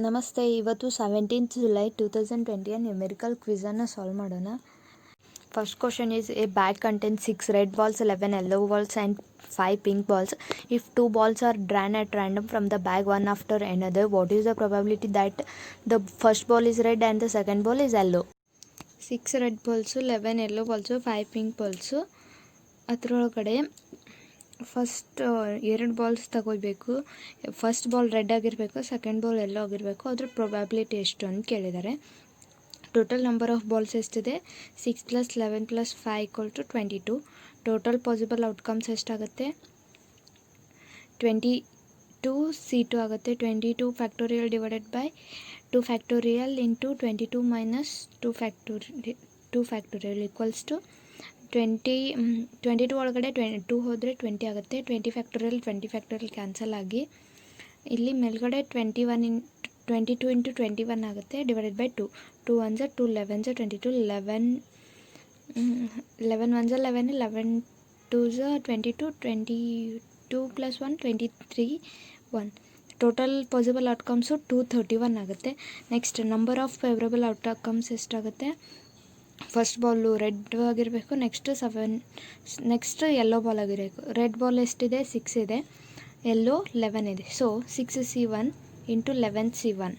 ನಮಸ್ತೆ. ಇವತ್ತು 17th July 2020 numerical ಕ್ವಿಝನ್ನು solve ಮಾಡೋಣ. First question is A bag contains 6 red balls, 11 yellow balls and 5 pink balls. If 2 balls are drawn at random from the bag one after another, what is the probability that the first ball is red and the second ball is yellow? 6 red balls, 11 yellow balls, 5 pink balls. ಅದರೊಳಗಡೆ first 2 balls ತಗೋಬೇಕು. First ball red ಆಗಿರಬೇಕು, second ball yellow ಆಗಿರಬೇಕು. ಅದ್ರ probability ಎಷ್ಟು ಅಂತ ಕೇಳಿದ್ದಾರೆ. Total number of balls ಎಷ್ಟಿದೆ? 6 + 11 + 5 = 22. Total possible outcomes ಎಷ್ಟಾಗುತ್ತೆ? 22 C2 ಆಗುತ್ತೆ. 22 factorial divided by 2 factorial into 22 minus 2 factorial equals to 22 ಒಳಗಡೆ 2 ಹೋದರೆ 20 ಆಗುತ್ತೆ. 20 ಫ್ಯಾಕ್ಟೋರಿಯಲ್ ಕ್ಯಾನ್ಸಲ್ ಆಗಿ ಇಲ್ಲಿ ಮೇಲ್ಗಡೆ 22 ಇಂಟು 21 ಆಗುತ್ತೆ divided by 2 1 2 11 22 11 1 11 11 2 22 22 + 1 23 1. Total possible outcomes 231 ಆಗುತ್ತೆ. ನೆಕ್ಸ್ಟ್ ನಂಬರ್ ಆಫ್ ಫೇವ್ರಬಲ್ ಔಟ್ಕಮ್ಸ್ ಎಷ್ಟಾಗುತ್ತೆ? ಫಸ್ಟ್ ಬಾಲು ರೆಡ್ ಆಗಿರಬೇಕು, ನೆಕ್ಸ್ಟ್ ಯೆಲ್ಲೋ ಬಾಲ್ ಆಗಿರಬೇಕು. ರೆಡ್ ಬಾಲ್ ಎಷ್ಟಿದೆ? 6 ಇದೆ, ಯೆಲ್ಲೋ 11 ಇದೆ. So 6C1 into 11C1.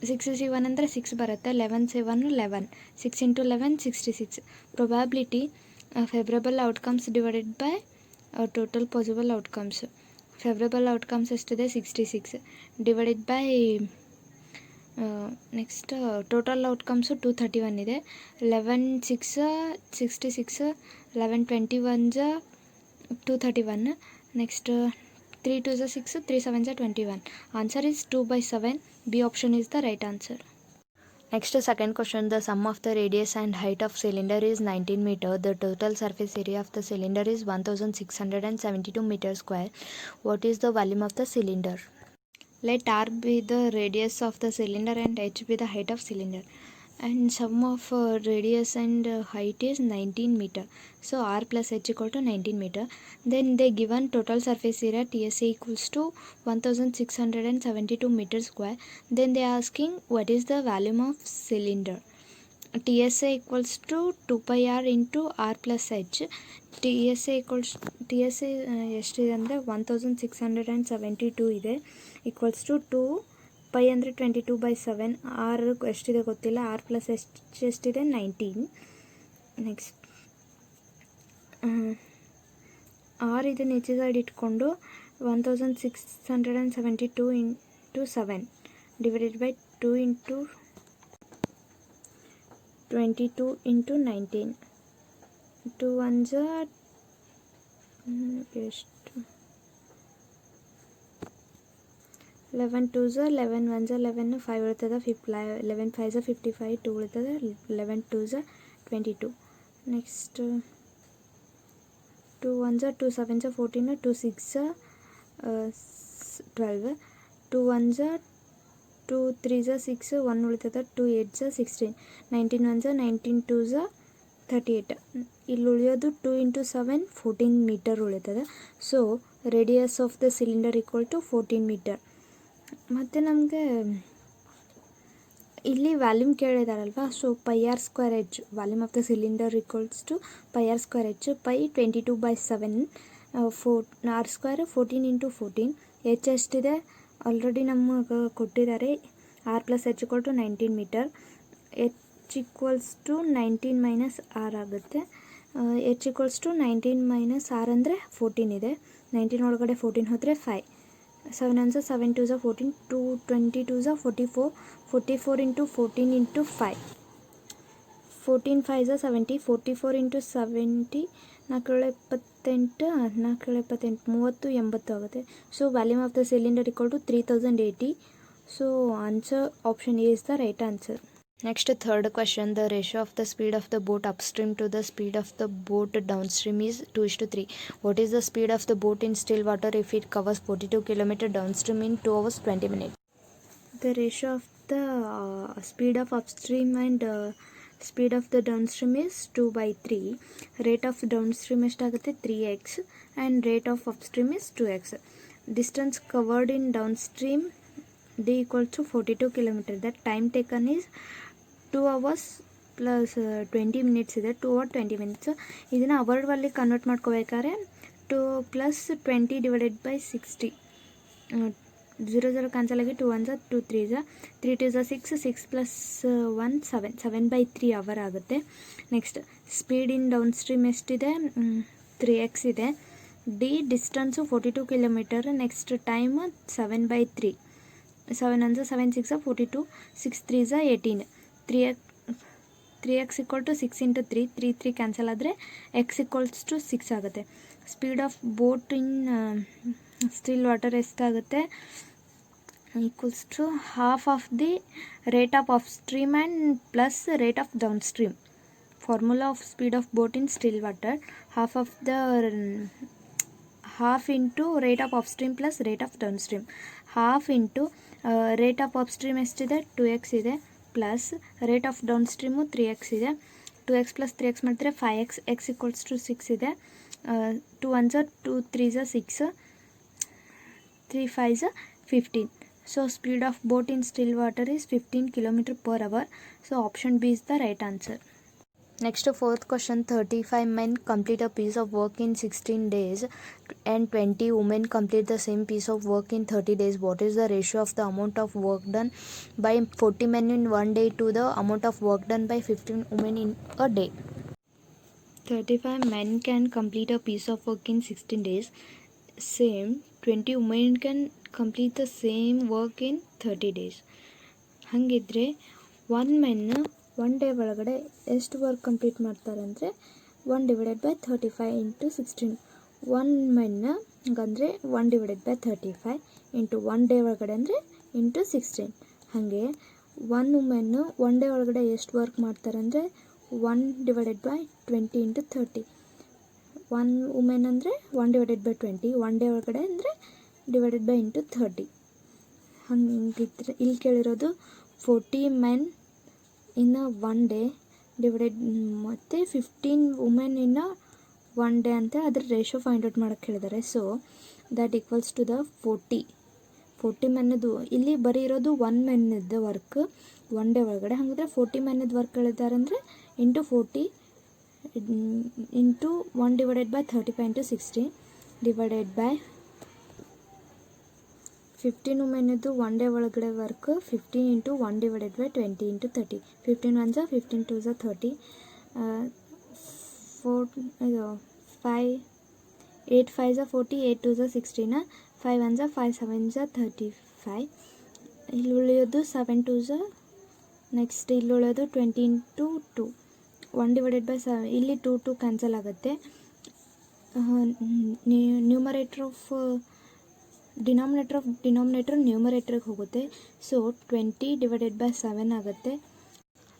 6C1 ಅಂದರೆ 6 ಬರುತ್ತೆ. 11C1 11. 6 into 11 66. Probability favourable outcomes divided by total possible outcomes. Favourable outcomes ಎಷ್ಟಿದೆ? 66 divided by next total outcomes 231 ಇದೆ. 11 6 66, 11 21 231. Next 3 2 6, 3 7 21. Answer is 2/7. B option is the right answer. Next, second question. The sum of the radius and height of cylinder is 19 meter. The total surface area of the cylinder is 1672 meter square. What is the volume of the cylinder? Let R be the radius of the cylinder and H be the height of cylinder. And sum of radius and height is 19 meter. So R plus H equal to 19 meter. Then they given total surface area TSA equals to 1672 meter square. Then they are asking what is the volume of cylinder. TSA equals to 2 pi R into R plus H. TSA ಎಷ್ಟಿದೆ ಅಂದರೆ 1672 ಇದೆ, equals to 2 pi ಅಂದರೆ 22/7. R ಎಷ್ಟಿದೆ ಗೊತ್ತಿಲ್ಲ. R plus ಎಷ್ಟಿದೆ? 19. Next R ಇದನ್ನು ಈಚೆ side ಇಟ್ಕೊಂಡು 1672 into 7 divided by 2 into 22 into 19. 2 1 ಎಷ್ಟು? 11 2 11 1 11 5 ಉಳಿತದೆ. 11 5 55, 2 ಉಳಿತದೆ. 11 2 22. ನೆಕ್ಸ್ಟ್ 2 1 2 7 14, 2 6 12, 2 1 2 3 6, 1 ಉಳಿತದೆ. 2 8 16, 19 1 19 2 38. ಇಲ್ಲಿ ಉಳಿಯೋದು 2 ಇಂಟು 7 14 ಮೀಟರ್ ಉಳಿತದೆ. So radius of the cylinder equal to 14 metre. ಮತ್ತು ನಮಗೆ ಇಲ್ಲಿ ವ್ಯಾಲ್ಯೂಮ್ ಕೇಳಿದಾರಲ್ವ. So pi R square H, volume of the cylinder equals to pi R square H. Pi 22/7, R square 14 into 14. H ಎಷ್ಟಿದೆ? Already ನಮಗೆ ಕೊಟ್ಟಿದ್ದಾರೆ. R plus H equal to 19 metre. H equals to 19 minus R ಆಗುತ್ತೆ. H equals to 19 minus R ಅಂದರೆ 14 ಇದೆ. 19 ಒಳಗಡೆ 14 ಹೋದರೆ 5. 7 1 7 2 14, 2 22 44, 44 into 14 into 5, 14 5 70, 44 into 70, 4 28, 4 28 30 80 ಆಗುತ್ತೆ. So volume of the cylinder equal to 3080. So answer option A is the right answer. Next, third question. The ratio of the speed of the boat upstream to the speed of the boat downstream is 2:3. What is the speed of the boat in still water if it covers 42 km downstream in 2 hours 20 minutes? The ratio of the speed of upstream and speed of the downstream is 2/3. Rate of downstream ಎಷ್ಟಾಗುತ್ತೆ? 3x and rate of upstream is 2x. Distance covered in downstream D equals to 42 kilometer. The time taken is 2 hours plus 20 minutes ಇದೆ. 2 hours 20 minutes. ಇದನ್ನು ಅವರ್ವಲ್ಲಿ convert ಮಾಡ್ಕೋಬೇಕಾದ್ರೆ 2 plus 20 divided by 60. 0 cancel ಆಗಿ 2 1 2 3 3 2 6 6 plus 1 7 7/3 hour ಆಗುತ್ತೆ. Next speed in down stream ಎಷ್ಟಿದೆ? 3x ಇದೆ. D distance 42 kilometre. Next time 7/3. 7 1 7 6 42 6 3 18. 3x equal to 6 into 3 3 3 cancel ಆದರೆ x equals to 6 ಆಗುತ್ತೆ. Speed of boat in still water ಎಷ್ಟಾಗುತ್ತೆ? Equals to half of the rate of stream and plus rate of downstream. Formula of speed of boat in still water half into rate of upstream plus rate of downstream. Half into rate of upstream ಎಷ್ಟಿದೆ? 2x ಇದೆ plus rate of ಡೌನ್ಸ್ಟ್ರೀಮು 3x ಇದೆ. 2x plus 3x ಮಾಡಿದ್ರೆ 5x. x equals to 6 ಇದೆ. 2 1 2 3 6 3 5 15. So speed of boat in still water is 15 km/h. So option B is the right answer. Next, fourth question. 35 men complete a piece of work in 16 days and 20 women complete the same piece of work in 30 days. What is the ratio of the amount of work done by 40 men in one day to the amount of work done by 15 women in a day? 35 men can complete a piece of work in 16 days. Same 20 women can complete the same work in 30 days. ಹಾಗಿದ್ರೆ 1 men 1 day ಒಳಗಡೆ ಎಷ್ಟು work complete ಮಾಡ್ತಾರೆ ಅಂದರೆ 1 divided by 35 into 16. 1 men ಅಂದರೆ 1 divided by 35 into 1 day ಒಳಗಡೆ ಅಂದರೆ into 16. ಹಾಗೆ 1 women 1 day ಒಳಗಡೆ ಎಷ್ಟು ವರ್ಕ್ ಮಾಡ್ತಾರೆ ಅಂದರೆ 1 ಡಿವೈಡೆಡ್ ಬೈ 20 ಇಂಟು 30. 1 women ಅಂದರೆ 1 ಡಿವೈಡೆಡ್ ಬೈ 20. 1 ಡೇ ಒಳಗಡೆ ಅಂದರೆ ಡಿವೈಡೆಡ್ ಬೈ ಇಂಟು 30. ಹಂಗಿದ್ರೆ ಇಲ್ಲಿ ಕೇಳಿರೋದು 40 men ಇನ್ 1 ಡೇ ಡಿವೈಡೆಡ್ ಮತ್ತು 15 ವುಮೆನ್ ಇನ್ 1 ಡೇ ಅಂತ ಅದ್ರ ರೇಷೋ ಫೈಂಡ್ ಔಟ್ ಮಾಡೋಕ್ಕೆ ಹೇಳಿದ್ದಾರೆ. So that equals to the 40 ಮೆನ್ನದು ಇಲ್ಲಿ ಬರೀ ಇರೋದು 1 ಮೆನ್ನದ್ದು ವರ್ಕ್ 1 ಡೇ ಒಳಗಡೆ. ಹಾಗಿದ್ರೆ 40 ಮೆನ್ನದು ವರ್ಕ್ ಹೇಳಿದ್ದಾರೆ ಅಂದರೆ into 40 into 1 divided by 35 into 60 divided by 15 ವುಮೆನ್ದು 1 ಡೇ ಒಳಗಡೆ work 15 into 1 divided by 20 into 30. 15 1 15 2 30. 8 5 40 8 2 16. 5 1 5 7 35. ಇಲ್ಲಿ ಉಳಿಯೋದು 7 2 ನೆಕ್ಸ್ಟ್ ಇಲ್ಲಿ ಉಳಿಯೋದು 20 ಇಂಟು 2 1 ಡಿವೈಡೆಡ್ ಬೈ 7. ಇಲ್ಲಿ 2 2 ಕ್ಯಾನ್ಸಲ್ ಆಗುತ್ತೆ. ನ್ಯೂಮರೇಟರ್ ಆಫ್ ಡಿನಾಮಿನೇಟರ್ ನ್ಯೂಮರೇಟರ್ಗೆ ಹೋಗುತ್ತೆ. ಸೊ 20 ಡಿವೈಡೆಡ್ ಬೈ 7 ಆಗುತ್ತೆ.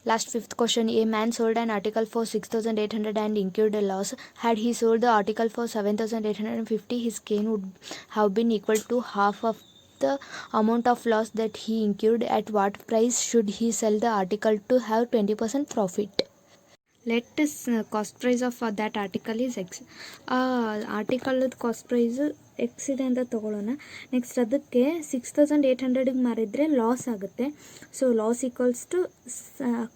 Last fifth question. A man sold on article for 6800 and incurred a loss. Had he sold the article for 7850, his gain would have been equal to half of the amount of loss that he incurred. At what price should he sell the article to have 20% profit? Let cost price of that article is x. ಆರ್ಟಿಕಲ್ದು cost price x ಇದೆ ಅಂತ ತೊಗೊಳ್ಳೋಣ. Next ಅದಕ್ಕೆ 6800ಗೆ ಮಾರಿದರೆ loss ಆಗುತ್ತೆ. So loss equals to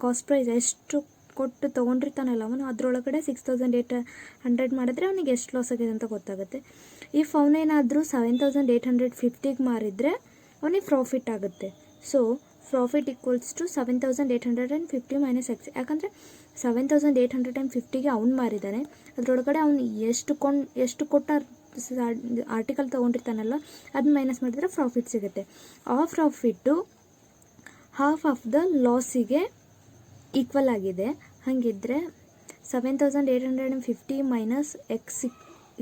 cost price ಎಷ್ಟು ಕೊಟ್ಟು ತೊಗೊಂಡಿರ್ತಾನಲ್ಲ ಅವನು ಅದರೊಳಗಡೆ 6800 ಮಾಡಿದ್ರೆ ಅವನಿಗೆ ಎಷ್ಟು ಲಾಸ್ ಆಗಿದೆ ಅಂತ ಗೊತ್ತಾಗುತ್ತೆ. ಇಫ್ ಅವನೇನಾದರೂ 7850ಗೆ ಮಾರಿದರೆ ಅವನಿಗೆ ಪ್ರಾಫಿಟ್ ಆಗುತ್ತೆ. So profit equals to 7850 minus X. ಯಾಕಂದರೆ 7850ಗೆ ಅವ್ನು ಮಾರಿದ್ದಾನೆ, ಅದರೊಳಗಡೆ ಅವ್ನು ಎಷ್ಟು ಕೊಟ್ಟ ಆರ್ಟಿಕಲ್ ತೊಗೊಂಡಿರ್ತಾನಲ್ಲ ಅದನ್ನ ಮೈನಸ್ ಮಾಡಿದರೆ ಪ್ರಾಫಿಟ್ ಸಿಗುತ್ತೆ. ಆ ಪ್ರಾಫಿಟ್ಟು ಹಾಫ್ ಆಫ್ ದ ಲಾಸಿಗೆ ಈಕ್ವಲ್ ಆಗಿದೆ. ಹಾಗಿದ್ದರೆ 7850 minus x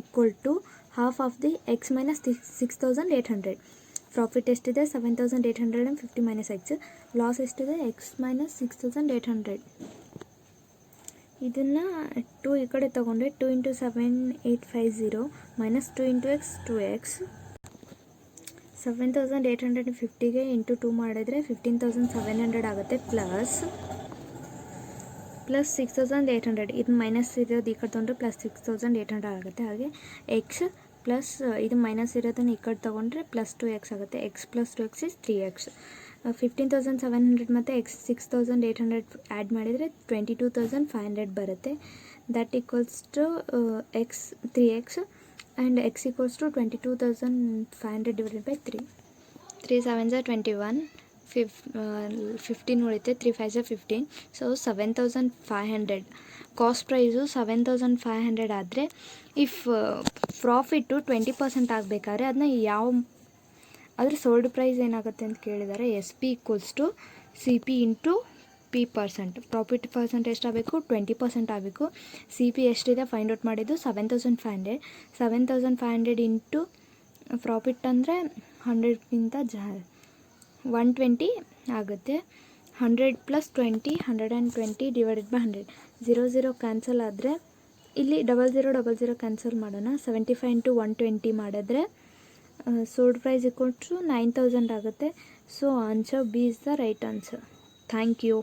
equal to half of the x minus 6800. Profit ಎಷ್ಟಿದೆ? 7850 ಮೈನಸ್ ಎಕ್ಸ್. ಲಾಸ್ ಎಷ್ಟಿದೆ? X minus 6800. ಇದನ್ನು 2 ಈ ಕಡೆ ತೊಗೊಂಡ್ರೆ 2 into 7850 minus 2 into x 2x. 7850ಗೆ ಇಂಟು 2 ಮಾಡಿದರೆ 15700 ಆಗುತ್ತೆ. ಪ್ಲಸ್ 6800 ಇದು ಮೈನಸ್ ಇರೋದು ಈ ಕಡೆ ತೊಗೊಂಡ್ರೆ ಪ್ಲಸ್ 6800 ಆಗುತ್ತೆ. ಹಾಗೆ ಎಕ್ಸ್ ಪ್ಲಸ್ ಇದು ಮೈನಸ್ ಇರೋದನ್ನು ಈ ಕಡೆ ತೊಗೊಂಡ್ರೆ ಪ್ಲಸ್ 2x ಆಗುತ್ತೆ. X plus 2x is 3x. 15,700 ಮತ್ತು ಎಕ್ಸ್ 6,800 ಆ್ಯಡ್ ಮಾಡಿದರೆ 22,500 ಬರುತ್ತೆ. That equals to X 3x and X equals to 22,500 divided by 3. 3 7s are 21, 15 ಉಳಿತೆ, 3 5s are 15. So 7,500 cost price 7,500 ಆದರೆ ಇಫ್ ಪ್ರಾಫಿಟ್ಟು 20% ಆಗಬೇಕಾದ್ರೆ ಅದನ್ನ ಅದ್ರ ಸೋಲ್ಡ್ ಪ್ರೈಸ್ ಏನಾಗುತ್ತೆ ಅಂತ ಕೇಳಿದ್ದಾರೆ. S P equals to C P into P percent. Profit percent ಎಷ್ಟಾಗಬೇಕು? 20% ಆಗಬೇಕು. ಸಿ ಪಿ ಎಷ್ಟಿದೆ ಫೈಂಡ್ ಔಟ್ ಮಾಡಿದ್ದು 7,500. 7,500 ಇಂಟು ಪ್ರಾಫಿಟ್ ಅಂದರೆ 100ಗಿಂತ 120 ಆಗುತ್ತೆ. 100 ಪ್ಲಸ್ 20 120 ಡಿವೈಡೆಡ್ ಬೈ 100. 0 ಕ್ಯಾನ್ಸಲ್ ಆದರೆ ಇಲ್ಲಿ 00 ಕ್ಯಾನ್ಸಲ್ ಮಾಡೋಣ. 75 ಇಂಟು 120 ಮಾಡಿದ್ರೆ ಸೋಲ್ಡ್ ಪ್ರೈಸ್ ಈಕ್ವಲ್ ಟು 9,000 ಆಗುತ್ತೆ. So answer B is the right answer. Thank you.